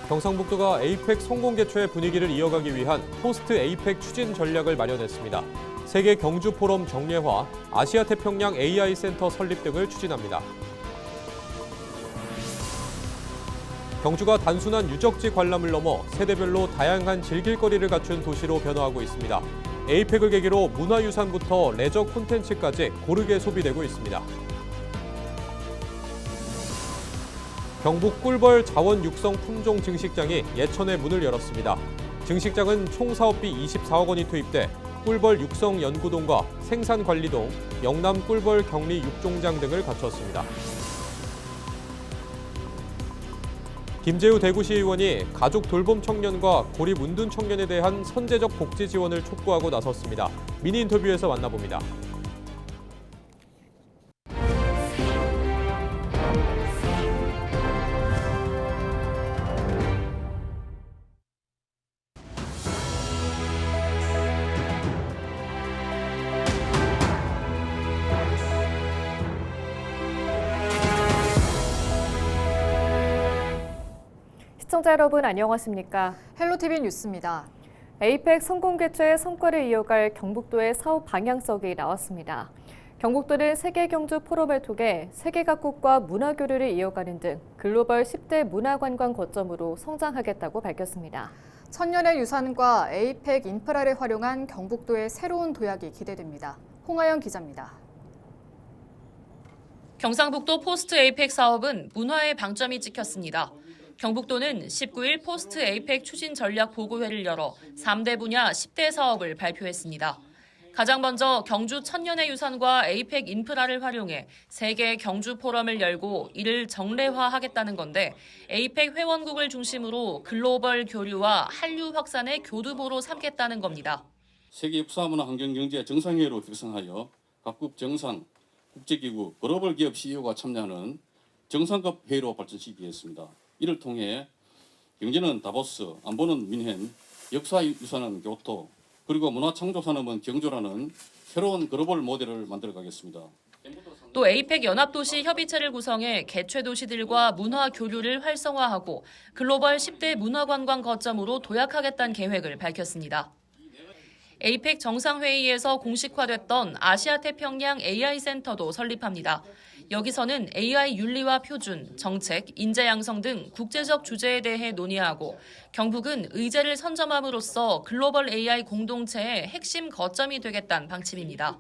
경상북도가 에이펙 성공 개최의 분위기를 이어가기 위한 포스트 에이펙 추진 전략을 마련했습니다. 세계 경주 포럼 정례화, 아시아 태평양 AI 센터 설립 등을 추진합니다. 경주가 단순한 유적지 관람을 넘어 세대별로 다양한 즐길거리를 갖춘 도시로 변화하고 있습니다. 에이펙을 계기로 문화유산부터 레저 콘텐츠까지 고르게 소비되고 있습니다. 경북 꿀벌 자원 육성 품종 증식장이 예천에 문을 열었습니다. 증식장은 총 사업비 24억 원이 투입돼 꿀벌 육성 연구동과 생산 관리동, 영남 꿀벌 격리 육종장 등을 갖췄습니다. 김재우 대구시 의원이 가족 돌봄 청년과 고립 운둔 청년에 대한 선제적 복지 지원을 촉구하고 나섰습니다. 미니 인터뷰에서 만나봅니다. 시청자 여러분 안녕하십니까? 헬로티비 뉴스입니다. 에이펙 성공 개최의 성과를 이어갈 경북도의 사업 방향성이 나왔습니다. 경북도는 세계 경주 포럼을 통해 세계 각국과 문화 교류를 이어가는 등 글로벌 10대 문화관광 거점으로 성장하겠다고 밝혔습니다. 천년의 유산과 에이펙 인프라를 활용한 경북도의 새로운 도약이 기대됩니다. 홍하영 기자입니다. 경상북도 포스트 에이펙 사업은 문화의 방점이 찍혔습니다. 경북도는 19일 포스트 에이펙 추진 전략 보고회를 열어 3대 분야 10대 사업을 발표했습니다. 가장 먼저 경주 천년의 유산과 에이펙 인프라를 활용해 세계 경주 포럼을 열고 이를 정례화하겠다는 건데 에이펙 회원국을 중심으로 글로벌 교류와 한류 확산의 교두보로 삼겠다는 겁니다. 세계 역사문화 환경경제 정상회의로 결성하여 각국 정상, 국제기구, 글로벌 기업 CEO가 참여하는 정상급 회의로 발전시키기 위해서입니다. 이를 통해 경제는 다보스, 안보는 민헨, 역사유산은 교토, 그리고 문화창조산업은 경주라는 새로운 글로벌 모델을 만들어가겠습니다. 또 에이펙 연합도시 협의체를 구성해 개최 도시들과 문화 교류를 활성화하고 글로벌 10대 문화관광 거점으로 도약하겠다는 계획을 밝혔습니다. 에이펙 정상회의에서 공식화됐던 아시아 태평양 AI 센터도 설립합니다. 여기서는 AI 윤리와 표준, 정책, 인재 양성 등 국제적 주제에 대해 논의하고 경북은 의제를 선점함으로써 글로벌 AI 공동체의 핵심 거점이 되겠다는 방침입니다.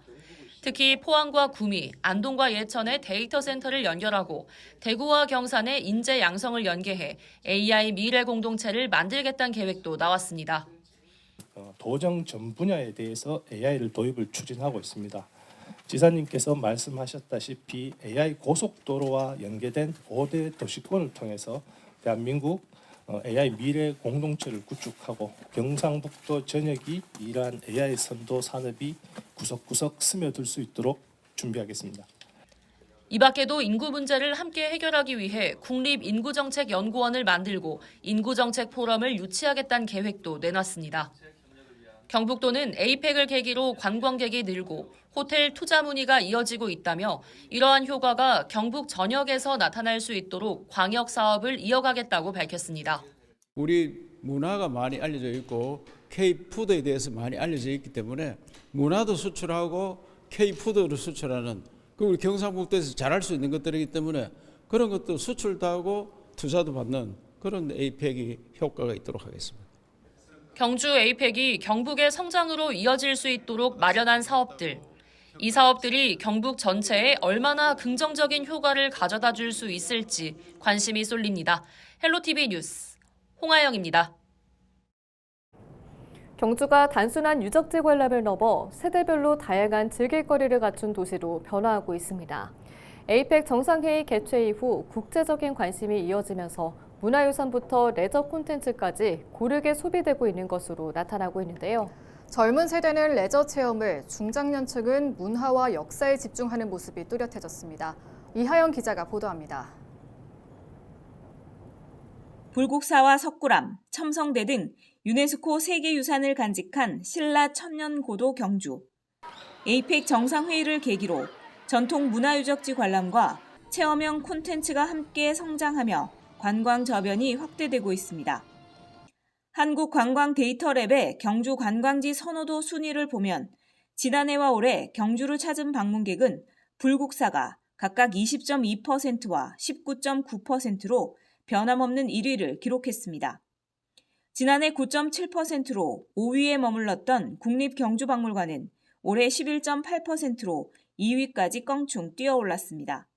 특히 포항과 구미, 안동과 예천의 데이터 센터를 연결하고 대구와 경산의 인재 양성을 연계해 AI 미래 공동체를 만들겠다는 계획도 나왔습니다. 도정 전 분야에 대해서 AI를 도입을 추진하고 있습니다. 지사님께서 말씀하셨다시피 AI 고속도로와 연계된 5대 도시권을 통해서 대한민국 AI 미래 공동체를 구축하고 경상북도 전역이 이러한 AI 선도 산업이 구석구석 스며들 수 있도록 준비하겠습니다. 이 밖에도 인구 문제를 함께 해결하기 위해 국립인구정책연구원을 만들고 인구정책 포럼을 유치하겠다는 계획도 내놨습니다. 경북도는 에이펙을 계기로 관광객이 늘고 호텔 투자 문의가 이어지고 있다며 이러한 효과가 경북 전역에서 나타날 수 있도록 광역 사업을 이어가겠다고 밝혔습니다. 우리 문화가 많이 알려져 있고 K푸드에 대해서 많이 알려져 있기 때문에 문화도 수출하고 K푸드를 수출하는 우리 경상북도에서 잘할 수 있는 것들이기 때문에 그런 것도 수출도 하고 투자도 받는 그런 에이펙이 효과가 있도록 하겠습니다. 경주 에이펙이 경북의 성장으로 이어질 수 있도록 마련한 사업들. 이 사업들이 경북 전체에 얼마나 긍정적인 효과를 가져다 줄 수 있을지 관심이 쏠립니다. 헬로티비 뉴스 홍하영입니다. 경주가 단순한 유적지 관람을 넘어 세대별로 다양한 즐길거리를 갖춘 도시로 변화하고 있습니다. 에이펙 정상회의 개최 이후 국제적인 관심이 이어지면서 문화유산부터 레저 콘텐츠까지 고르게 소비되고 있는 것으로 나타나고 있는데요. 젊은 세대는 레저 체험을, 중장년층은 문화와 역사에 집중하는 모습이 뚜렷해졌습니다. 이하영 기자가 보도합니다. 불국사와 석굴암, 첨성대 등 유네스코 세계유산을 간직한 신라 천년고도 경주. 에이펙 정상회의를 계기로 전통 문화유적지 관람과 체험형 콘텐츠가 함께 성장하며 관광 저변이 확대되고 있습니다. 한국관광데이터랩의 경주 관광지 선호도 순위를 보면 지난해와 올해 경주를 찾은 방문객은 불국사가 각각 20.2%와 19.9%로 변함없는 1위를 기록했습니다. 지난해 9.7%로 5위에 머물렀던 국립경주박물관은 올해 11.8%로 2위까지 껑충 뛰어올랐습니다.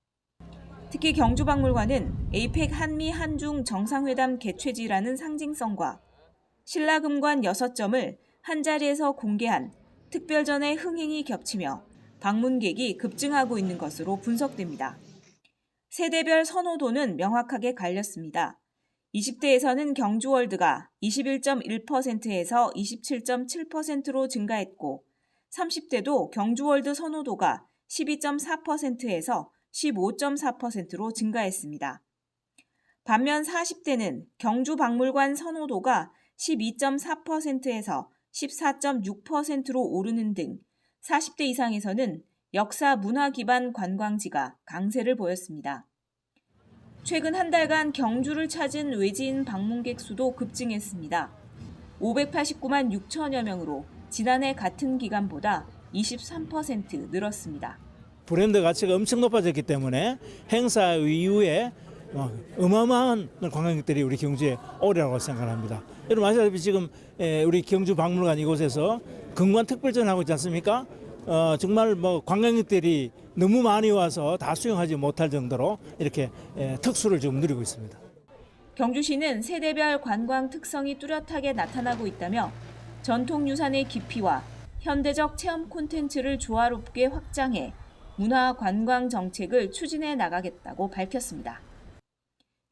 특히 경주박물관은 에이펙 한미 한중 정상회담 개최지라는 상징성과 신라금관 6점을 한자리에서 공개한 특별전의 흥행이 겹치며 방문객이 급증하고 있는 것으로 분석됩니다. 세대별 선호도는 명확하게 갈렸습니다. 20대에서는 경주월드가 21.1%에서 27.7%로 증가했고 30대도 경주월드 선호도가 12.4%에서 15.4%로 증가했습니다. 반면 40대는 경주박물관 선호도가 12.4%에서 14.6%로 오르는 등 40대 이상에서는 역사 문화 기반 관광지가 강세를 보였습니다. 최근 한 달간 경주를 찾은 외지인 방문객 수도 급증했습니다. 589만 6천여 명으로 지난해 같은 기간보다 23% 늘었습니다. 브랜드 가치가 엄청 높아졌기 때문에 행사 이후에 어마어마한 관광객들이 우리 경주에 오리라고 생각합니다. 여러분 아시다시피 지금 우리 경주 박물관 이곳에서 근관 특별전 하고 있지 않습니까? 정말 관광객들이 너무 많이 와서 다 수용하지 못할 정도로 이렇게 특수를 좀 누리고 있습니다. 경주시는 세대별 관광 특성이 뚜렷하게 나타나고 있다며 전통유산의 깊이와 현대적 체험 콘텐츠를 조화롭게 확장해 문화 관광 정책을 추진해 나가겠다고 밝혔습니다.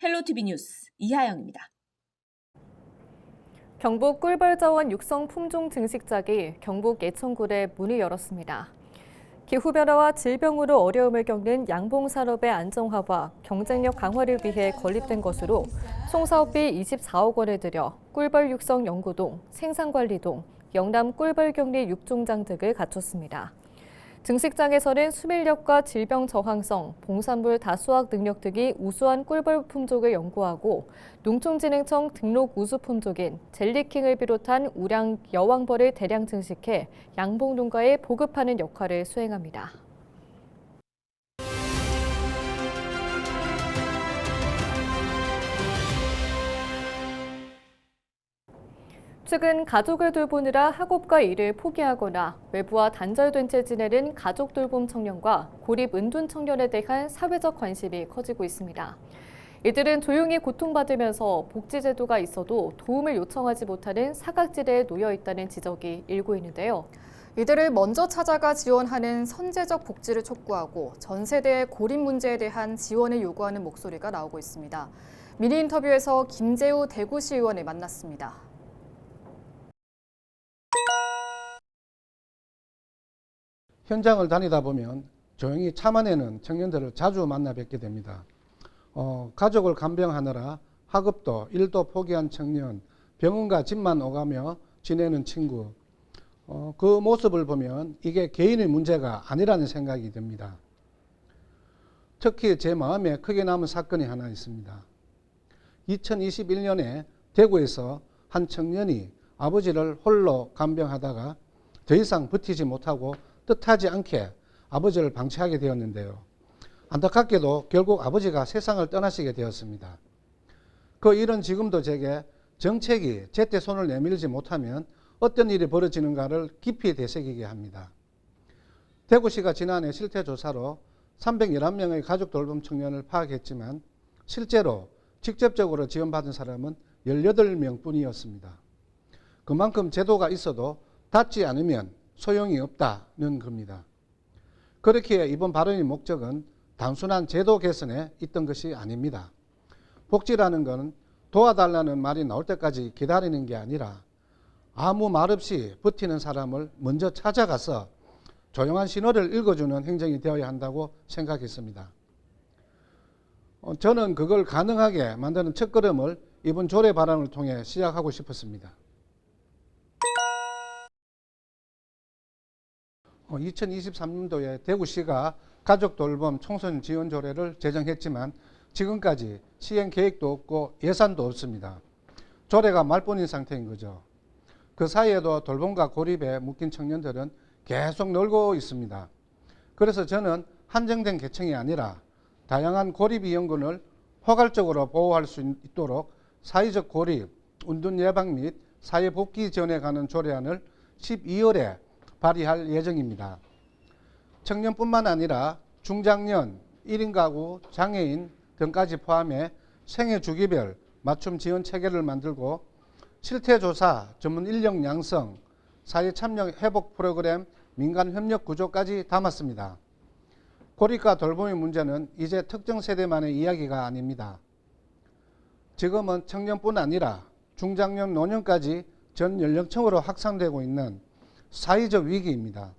헬로티비 뉴스 이하영입니다. 경북 꿀벌자원 육성 품종 증식작이 경북 예천군에 문을 열었습니다. 기후변화와 질병으로 어려움을 겪는 양봉산업의 안정화와 경쟁력 강화를 위해 건립된 것으로 총 사업비 24억 원을 들여 꿀벌 육성 연구동, 생산관리동, 영남 꿀벌격리 육종장 등을 갖췄습니다. 증식장에서는 수밀력과 질병 저항성, 봉산물 다수학 능력 등이 우수한 꿀벌 품종을 연구하고 농촌진흥청 등록 우수 품종인 젤리킹을 비롯한 우량 여왕벌을 대량 증식해 양봉 농가에 보급하는 역할을 수행합니다. 최근 가족을 돌보느라 학업과 일을 포기하거나 외부와 단절된 채 지내는 가족 돌봄 청년과 고립 은둔 청년에 대한 사회적 관심이 커지고 있습니다. 이들은 조용히 고통받으면서 복지제도가 있어도 도움을 요청하지 못하는 사각지대에 놓여 있다는 지적이 일고 있는데요. 이들을 먼저 찾아가 지원하는 선제적 복지를 촉구하고 전 세대의 고립 문제에 대한 지원을 요구하는 목소리가 나오고 있습니다. 미니 인터뷰에서 김재우 대구시 의원을 만났습니다. 현장을 다니다 보면 조용히 참아내는 청년들을 자주 만나 뵙게 됩니다. 가족을 간병하느라 학업도 일도 포기한 청년, 병원과 집만 오가며 지내는 친구, 그 모습을 보면 이게 개인의 문제가 아니라는 생각이 듭니다. 특히 제 마음에 크게 남은 사건이 하나 있습니다. 2021년에 대구에서 한 청년이 아버지를 홀로 간병하다가 더 이상 버티지 못하고 뜻하지 않게 아버지를 방치하게 되었는데요. 안타깝게도 결국 아버지가 세상을 떠나시게 되었습니다. 그 일은 지금도 제게 정책이 제때 손을 내밀지 못하면 어떤 일이 벌어지는가를 깊이 되새기게 합니다. 대구시가 지난해 실태조사로 311명의 가족 돌봄 청년을 파악했지만 실제로 직접적으로 지원받은 사람은 18명 뿐이었습니다. 그만큼 제도가 있어도 닿지 않으면 소용이 없다는 겁니다. 그렇기에 이번 발언의 목적은 단순한 제도 개선에 있던 것이 아닙니다. 복지라는 건 도와달라는 말이 나올 때까지 기다리는 게 아니라 아무 말 없이 버티는 사람을 먼저 찾아가서 조용한 신호를 읽어주는 행정이 되어야 한다고 생각했습니다. 저는 그걸 가능하게 만드는 첫걸음을 이번 조례 발언을 통해 시작하고 싶었습니다. 2023년도에 대구시가 가족 돌봄 청소년 지원 조례를 제정했지만 지금까지 시행 계획도 없고 예산도 없습니다. 조례가 말뿐인 상태인 거죠. 그 사이에도 돌봄과 고립에 묶인 청년들은 계속 늘고 있습니다. 그래서 저는 한정된 계층이 아니라 다양한 고립 이용군을 포괄적으로 보호할 수 있도록 사회적 고립, 운둔 예방 및 사회복귀 지원에 관한 조례안을 12월에 발의할 예정입니다. 청년뿐만 아니라 중장년, 1인 가구, 장애인 등까지 포함해 생애 주기별 맞춤 지원 체계를 만들고 실태조사, 전문 인력 양성, 사회 참여 회복 프로그램, 민간 협력 구조까지 담았습니다. 고립과 돌봄의 문제는 이제 특정 세대만의 이야기가 아닙니다. 지금은 청년뿐 아니라 중장년, 노년까지 전 연령층으로 확산되고 있는 사회적 위기입니다.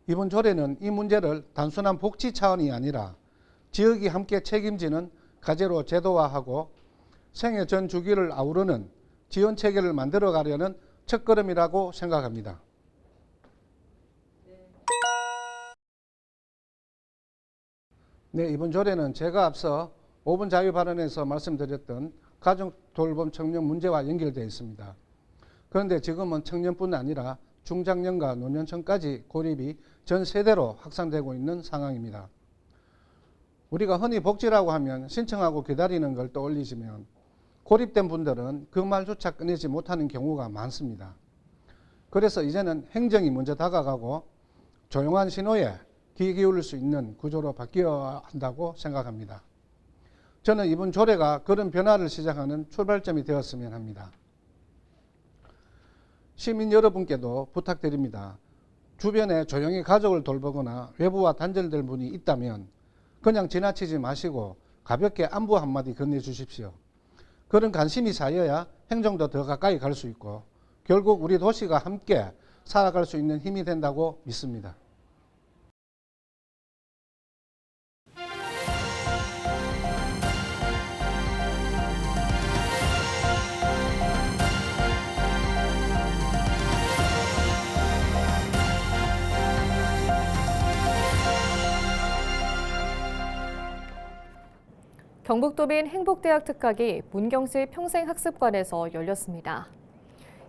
이번 조례는 이 문제를 단순한 복지 차원이 아니라 지역이 함께 책임지는 과제로 제도화하고 생애 전 주기를 아우르는 지원 체계를 만들어 가려는 첫걸음이라고 생각합니다. 네, 이번 조례는 제가 앞서 5분 자유 발언에서 말씀드렸던 가족 돌봄 청년 문제와 연결되어 있습니다. 그런데 지금은 청년뿐 아니라 중장년과 노년층까지 고립이 전 세대로 확산되고 있는 상황입니다. 우리가 흔히 복지라고 하면 신청하고 기다리는 걸 떠올리시면 고립된 분들은 그 말조차 꺼내지 못하는 경우가 많습니다. 그래서 이제는 행정이 먼저 다가가고 조용한 신호에 귀 기울일 수 있는 구조로 바뀌어야 한다고 생각합니다. 저는 이번 조례가 그런 변화를 시작하는 출발점이 되었으면 합니다. 시민 여러분께도 부탁드립니다. 주변에 조용히 가족을 돌보거나 외부와 단절될 분이 있다면 그냥 지나치지 마시고 가볍게 안부 한마디 건네주십시오. 그런 관심이 쌓여야 행정도 더 가까이 갈 수 있고 결국 우리 도시가 함께 살아갈 수 있는 힘이 된다고 믿습니다. 경북도민 행복대학 특강이 문경시 평생학습관에서 열렸습니다.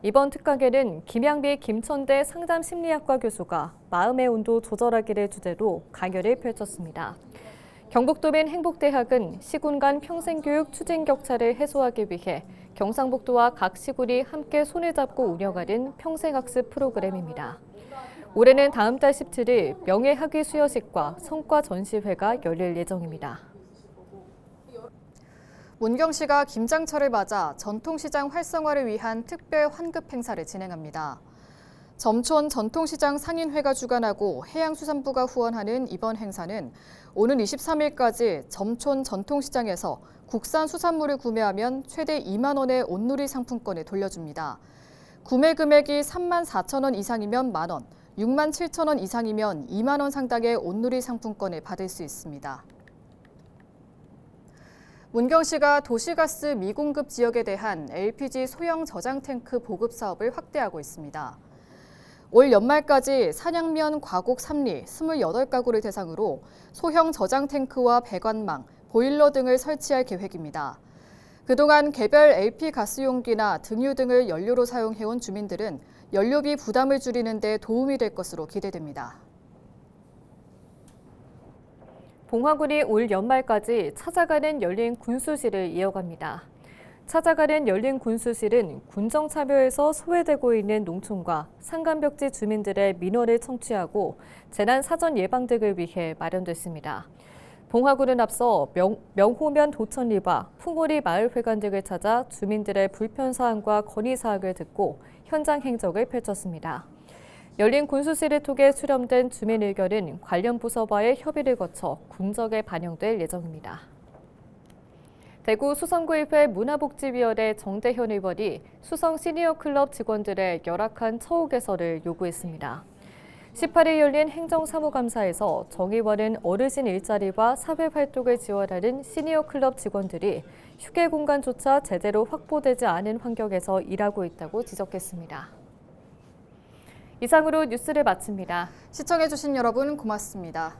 이번 특강에는 김양비 김천대 상담심리학과 교수가 마음의 온도 조절하기를 주제로 강연을 펼쳤습니다. 경북도민 행복대학은 시군 간 평생교육 추진 격차를 해소하기 위해 경상북도와 각 시군이 함께 손을 잡고 운영하는 평생학습 프로그램입니다. 올해는 다음 달 17일 명예학위 수여식과 성과 전시회가 열릴 예정입니다. 문경시가 김장철을 맞아 전통시장 활성화를 위한 특별 환급 행사를 진행합니다. 점촌 전통시장 상인회가 주관하고 해양수산부가 후원하는 이번 행사는 오는 23일까지 점촌 전통시장에서 국산 수산물을 구매하면 최대 2만 원의 온누리 상품권을 돌려줍니다. 구매 금액이 3만 4천 원 이상이면 만 원, 6만 7천 원 이상이면 2만 원 상당의 온누리 상품권을 받을 수 있습니다. 문경시가 도시가스 미공급 지역에 대한 LPG 소형 저장 탱크 보급 사업을 확대하고 있습니다. 올 연말까지 산양면 과곡 3리 28가구를 대상으로 소형 저장 탱크와 배관망, 보일러 등을 설치할 계획입니다. 그동안 개별 LP 가스용기나 등유 등을 연료로 사용해온 주민들은 연료비 부담을 줄이는 데 도움이 될 것으로 기대됩니다. 봉화군이 올 연말까지 찾아가는 열린 군수실을 이어갑니다. 찾아가는 열린 군수실은 군정 참여에서 소외되고 있는 농촌과 산간벽지 주민들의 민원을 청취하고 재난 사전 예방 등을 위해 마련됐습니다. 봉화군은 앞서 명호면 도천리와 풍오리 마을회관 등을 찾아 주민들의 불편사항과 건의사항을 듣고 현장 행적을 펼쳤습니다. 열린 군수실을 통해 수렴된 주민 의견은 관련 부서와의 협의를 거쳐 군정에 반영될 예정입니다. 대구 수성구의회 문화복지위원회 정대현 의원이 수성 시니어클럽 직원들의 열악한 처우 개선을 요구했습니다. 18일 열린 행정사무감사에서 정 의원은 어르신 일자리와 사회활동을 지원하는 시니어클럽 직원들이 휴게 공간조차 제대로 확보되지 않은 환경에서 일하고 있다고 지적했습니다. 이상으로 뉴스를 마칩니다. 시청해주신 여러분 고맙습니다.